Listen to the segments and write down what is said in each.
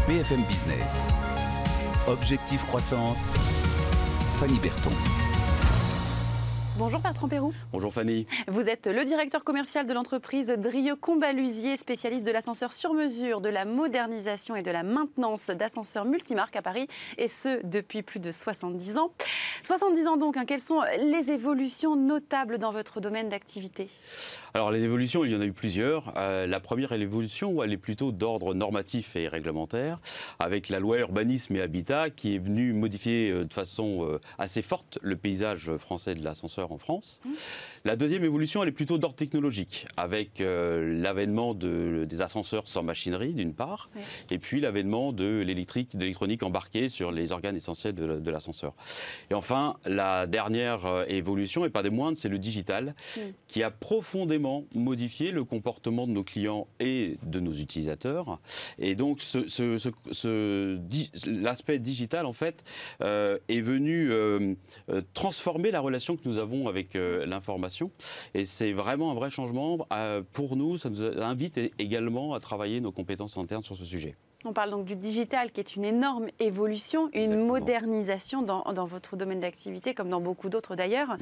BFM Business. Objectif Croissance, Fanny Berton. Bonjour Bertrand Pérou. Bonjour Fanny. Vous êtes le directeur commercial de l'entreprise Drieux-Combalusier, spécialiste de l'ascenseur sur mesure, de la modernisation et de la maintenance d'ascenseurs multimarques à Paris, et ce depuis plus de 70 ans. 70 ans donc, quelles sont les évolutions notables dans votre domaine d'activité? Alors les évolutions, il y en a eu plusieurs. La première est l'évolution, elle est plutôt d'ordre normatif et réglementaire, avec la loi urbanisme et habitat qui est venue modifier de façon assez forte le paysage français de l'ascenseur en France. La deuxième évolution, elle est plutôt d'ordre technologique, avec l'avènement des ascenseurs sans machinerie d'une part, et puis l'avènement de l'électronique embarquée sur les organes essentiels de l'ascenseur. Et enfin, la dernière évolution, et pas des moindres, c'est le digital, qui a profondément modifié le comportement de nos clients et de nos utilisateurs. Et donc, l'aspect digital, en fait, est venu transformer la relation que nous avons avec l'information. Et c'est vraiment un vrai changement. Pour nous, ça nous invite également à travailler nos compétences internes sur ce sujet. On parle donc du digital qui est une énorme évolution, une Exactement. Modernisation dans votre domaine d'activité, comme dans beaucoup d'autres d'ailleurs.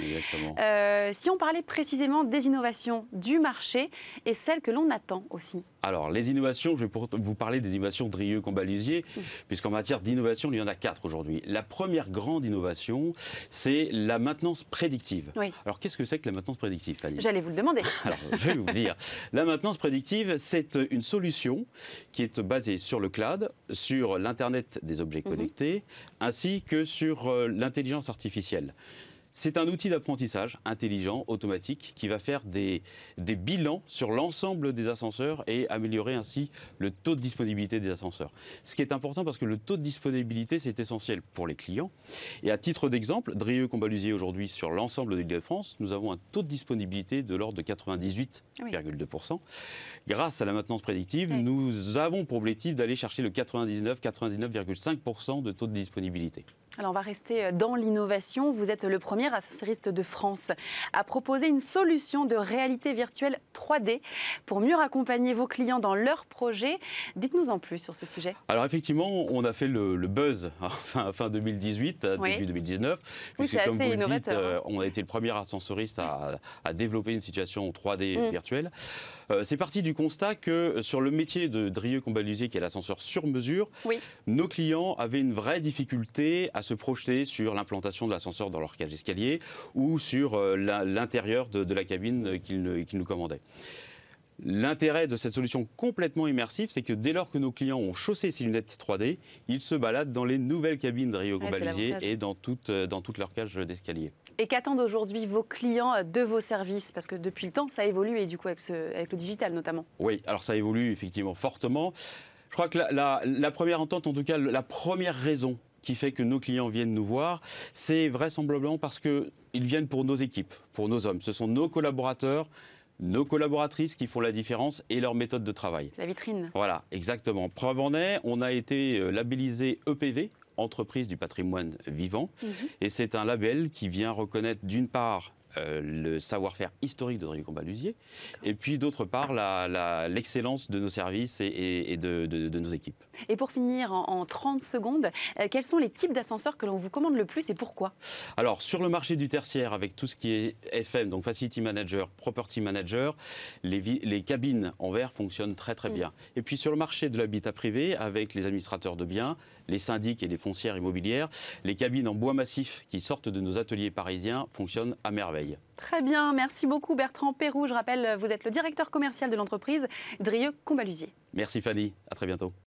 Si on parlait précisément des innovations du marché et celles que l'on attend aussi. Alors, les innovations, je vais vous parler des innovations Drieux-Combalusier, puisqu'en matière d'innovation, il y en a 4 aujourd'hui. La première grande innovation, c'est la maintenance prédictive. Oui. Alors, qu'est-ce que c'est que la maintenance prédictive, Fanny ? J'allais vous le demander. Alors, je vais vous le dire. La maintenance prédictive, c'est une solution qui est basée sur le cloud, sur l'Internet des objets connectés, ainsi que sur l'intelligence artificielle. C'est un outil d'apprentissage intelligent, automatique, qui va faire des bilans sur l'ensemble des ascenseurs et améliorer ainsi le taux de disponibilité des ascenseurs. Ce qui est important parce que le taux de disponibilité, c'est essentiel pour les clients. Et à titre d'exemple, Drieux-Combalusier aujourd'hui, sur l'ensemble de l'Île-de-France, nous avons un taux de disponibilité de l'ordre de 98,2%. Grâce à la maintenance prédictive, nous avons pour objectif d'aller chercher le 99,5% de taux de disponibilité. Alors on va rester dans l'innovation. Vous êtes le premier ascensoriste de France à proposer une solution de réalité virtuelle 3D pour mieux accompagner vos clients dans leurs projets. Dites-nous en plus sur ce sujet. Alors effectivement, on a fait le buzz fin 2018, début 2019. Oui, c'est assez innovateur. On a été le premier ascensoriste à développer une situation 3D virtuelle. C'est parti du constat que sur le métier de Drieux-Combalusier, qui est l'ascenseur sur mesure, nos clients avaient une vraie difficulté à se projeter sur l'implantation de l'ascenseur dans leur cage d'escalier ou sur l'intérieur de la cabine qu'ils nous commandaient. L'intérêt de cette solution complètement immersive, c'est que dès lors que nos clients ont chaussé ces lunettes 3D, ils se baladent dans les nouvelles cabines Drieux-Combalusier et dans toute leur cage d'escalier. Et qu'attendent aujourd'hui vos clients de vos services? Parce que depuis le temps, ça évolue, et du coup avec le digital notamment. Oui, alors ça évolue effectivement fortement. Je crois que la première entente, en tout cas la première raison qui fait que nos clients viennent nous voir, c'est vraisemblablement parce qu'ils viennent pour nos équipes, pour nos hommes. Ce sont nos collaborateurs, nos collaboratrices qui font la différence et leur méthode de travail. La vitrine. Voilà, exactement. Preuve en est, on a été labellisé EPV, Entreprise du patrimoine vivant. Et c'est un label qui vient reconnaître d'une part le savoir-faire historique de Drieux-Combalusier et puis d'autre part l'excellence de nos services et de nos équipes. Et pour finir, en 30 secondes, quels sont les types d'ascenseurs que l'on vous commande le plus et pourquoi? Alors sur le marché du tertiaire, avec tout ce qui est FM, donc Facility Manager, Property Manager, les cabines en verre fonctionnent très très bien. Et puis sur le marché de l'habitat privé, avec les administrateurs de biens, les syndics et les foncières immobilières, les cabines en bois massif qui sortent de nos ateliers parisiens fonctionnent à merveille. Très bien, merci beaucoup Bertrand Pérou. Je rappelle, vous êtes le directeur commercial de l'entreprise Drieux-Combalusier. Merci Fanny, à très bientôt.